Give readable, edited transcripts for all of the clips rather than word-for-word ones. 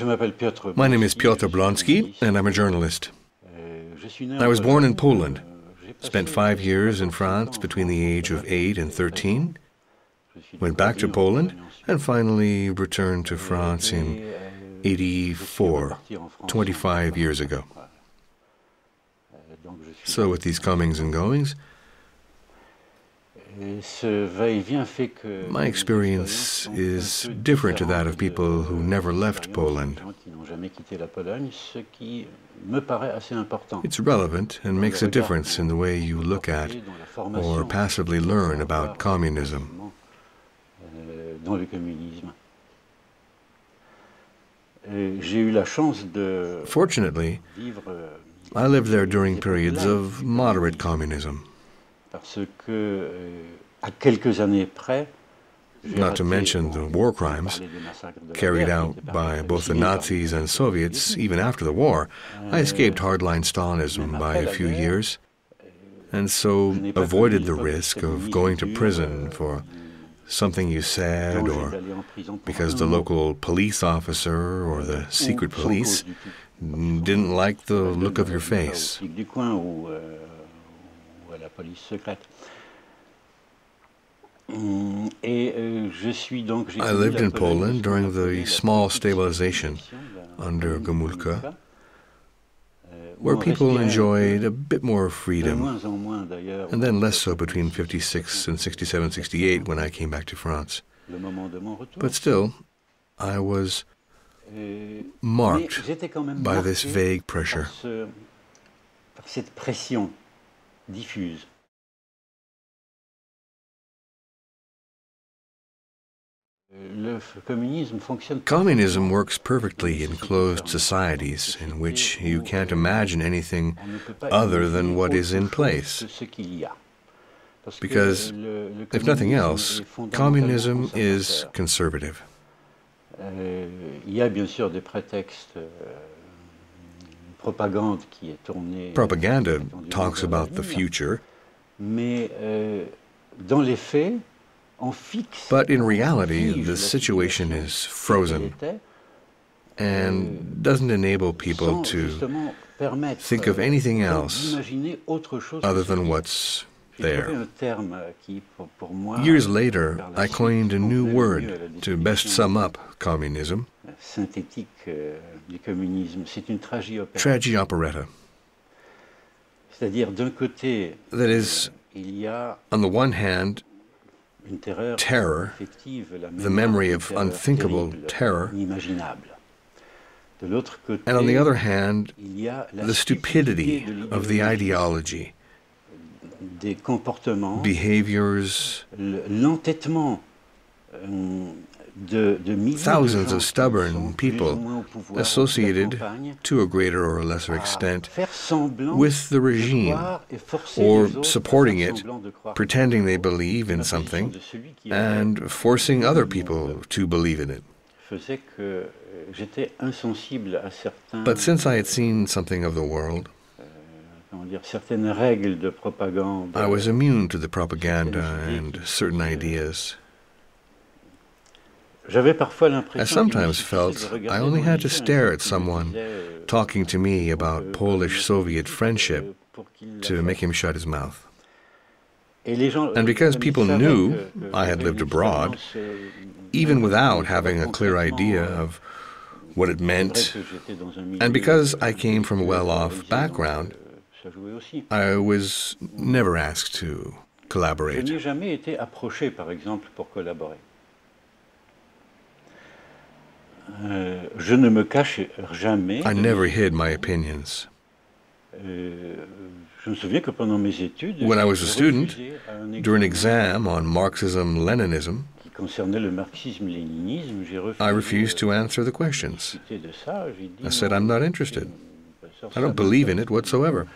My name is Piotr Blonski, and I'm a journalist. I was born in Poland, spent 5 years in France between the age of 8 and 13, went back to Poland, and finally returned to France in 84, 25 years ago. So with these comings and goings, my experience is different to that of people who never left Poland. It's relevant and makes a difference in the way you look at or passively learn about communism. Fortunately, I lived there during periods of moderate communism. Not to mention the war crimes carried out by both the Nazis and Soviets even after the war. I escaped hardline Stalinism by a few years, and so avoided the risk of going to prison for something you said, or because the local police officer or the secret police didn't like the look of your face. I lived in Poland during the small stabilization under Gomulka, where people enjoyed a bit more freedom, and then less so between 56 and 67, 68 when I came back to France. But still, I was marked by this vague pressure. Communism works perfectly in closed societies in which you can't imagine anything other than what is in place. Because, if nothing else, communism is conservative. Propaganda talks about the future, but in reality, the situation is frozen and doesn't enable people to think of anything else other than what's there. Years later, I coined a new word to best sum up communism: tragioperetta. That is, on the one hand, terror, the memory of unthinkable terror, and on the other hand, the stupidity of the ideology, behaviors, thousands of stubborn people associated, to a greater or lesser extent, with the regime, or supporting it, pretending they believe in something, and forcing other people to believe in it. But since I had seen something of the world, I was immune to the propaganda and certain ideas. I sometimes felt I only had to stare at someone talking to me about Polish-Soviet friendship to make him shut his mouth. And because people knew I had lived abroad, even without having a clear idea of what it meant, and because I came from a well-off background, I was never asked to collaborate. I never hid my opinions. When I was a student, during an exam on Marxism-Leninism, I refused to answer the questions. I said, I'm not interested. I don't believe in it whatsoever.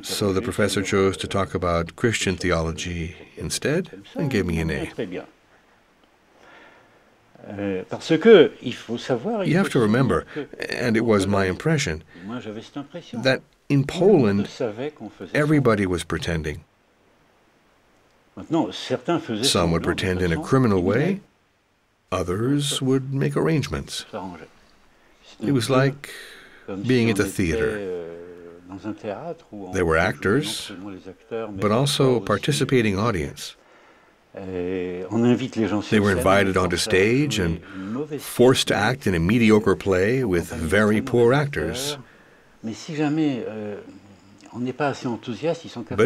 So the professor chose to talk about Christian theology instead and gave me an A. You have to remember, and it was my impression, that in Poland, everybody was pretending. Some would pretend in a criminal way, Others would make arrangements. It was like being at the theater. There were actors, but also a participating audience. They were invited onto stage and forced to act in a mediocre play with very poor actors. But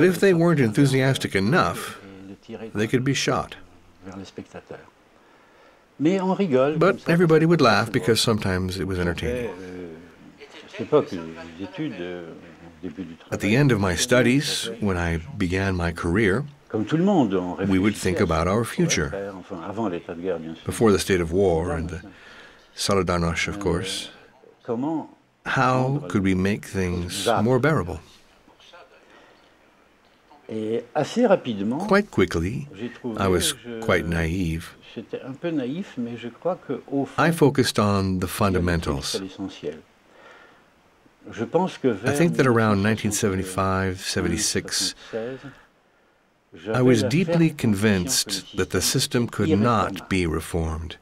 if they weren't enthusiastic enough, they could be shot. But everybody would laugh because sometimes it was entertaining. At the end of my studies, when I began my career, we would think about our future. Before the state of war and the Solidarność, of course, how could we make things more bearable? Quite quickly, I was quite naive. I focused on the fundamentals. I think that around 1975-76, I was deeply convinced that the system could not be reformed.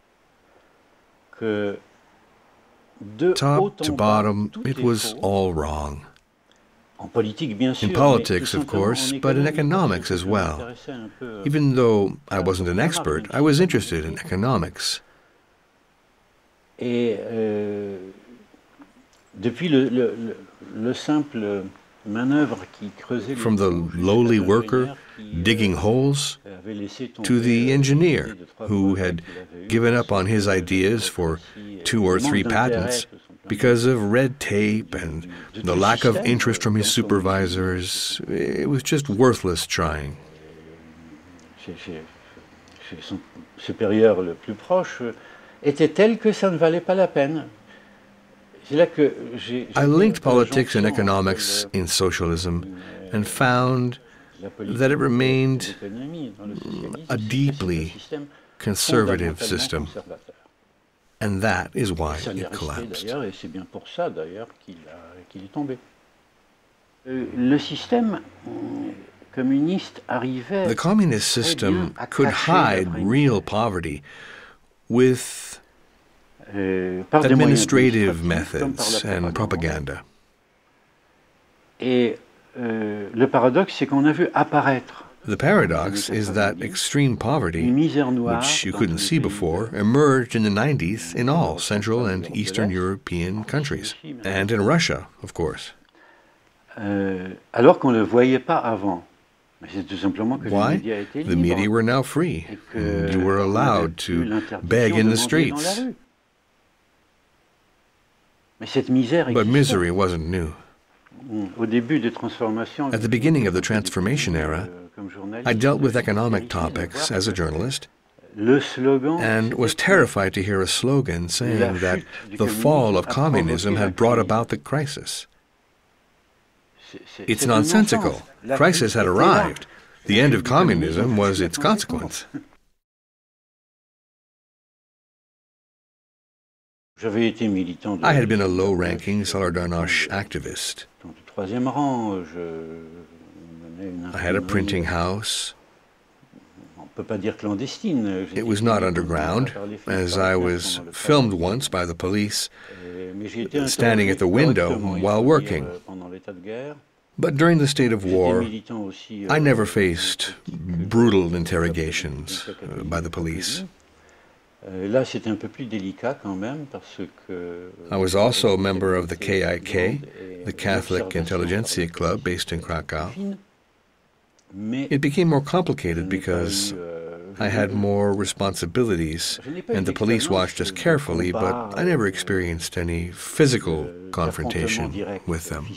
Top to bottom, it was all wrong. In politics, of course, but in economics as well. Even though I wasn't an expert, I was interested in economics. From the lowly worker digging holes to the engineer who had given up on his ideas for 2 or 3 patents because of red tape and the lack of interest from his supervisors. It was just worthless trying. I linked politics and economics in socialism and found that it remained a deeply conservative system. And that is why it collapsed. The communist system could hide real poverty with administrative methods and propaganda. The paradox is that extreme poverty, which you couldn't see before, emerged in the 90s in all Central and Eastern European countries, and in Russia, of course. Why? The media were now free, and you were allowed to beg in the streets. But misery wasn't new. At the beginning of the transformation era, I dealt with economic topics as a journalist and was terrified to hear a slogan saying that the fall of communism had brought about the crisis. It's nonsensical. Crisis had arrived. The end of communism was its consequence. I had been a low-ranking Solidarność activist. I had a printing house. It was not underground, as I was filmed once by the police standing at the window while working. But during the state of war, I never faced brutal interrogations by the police. I was also a member of the KIK, the Catholic Intelligentsia Club based in Krakow. It became more complicated because I had more responsibilities and the police watched us carefully, but I never experienced any physical confrontation with them.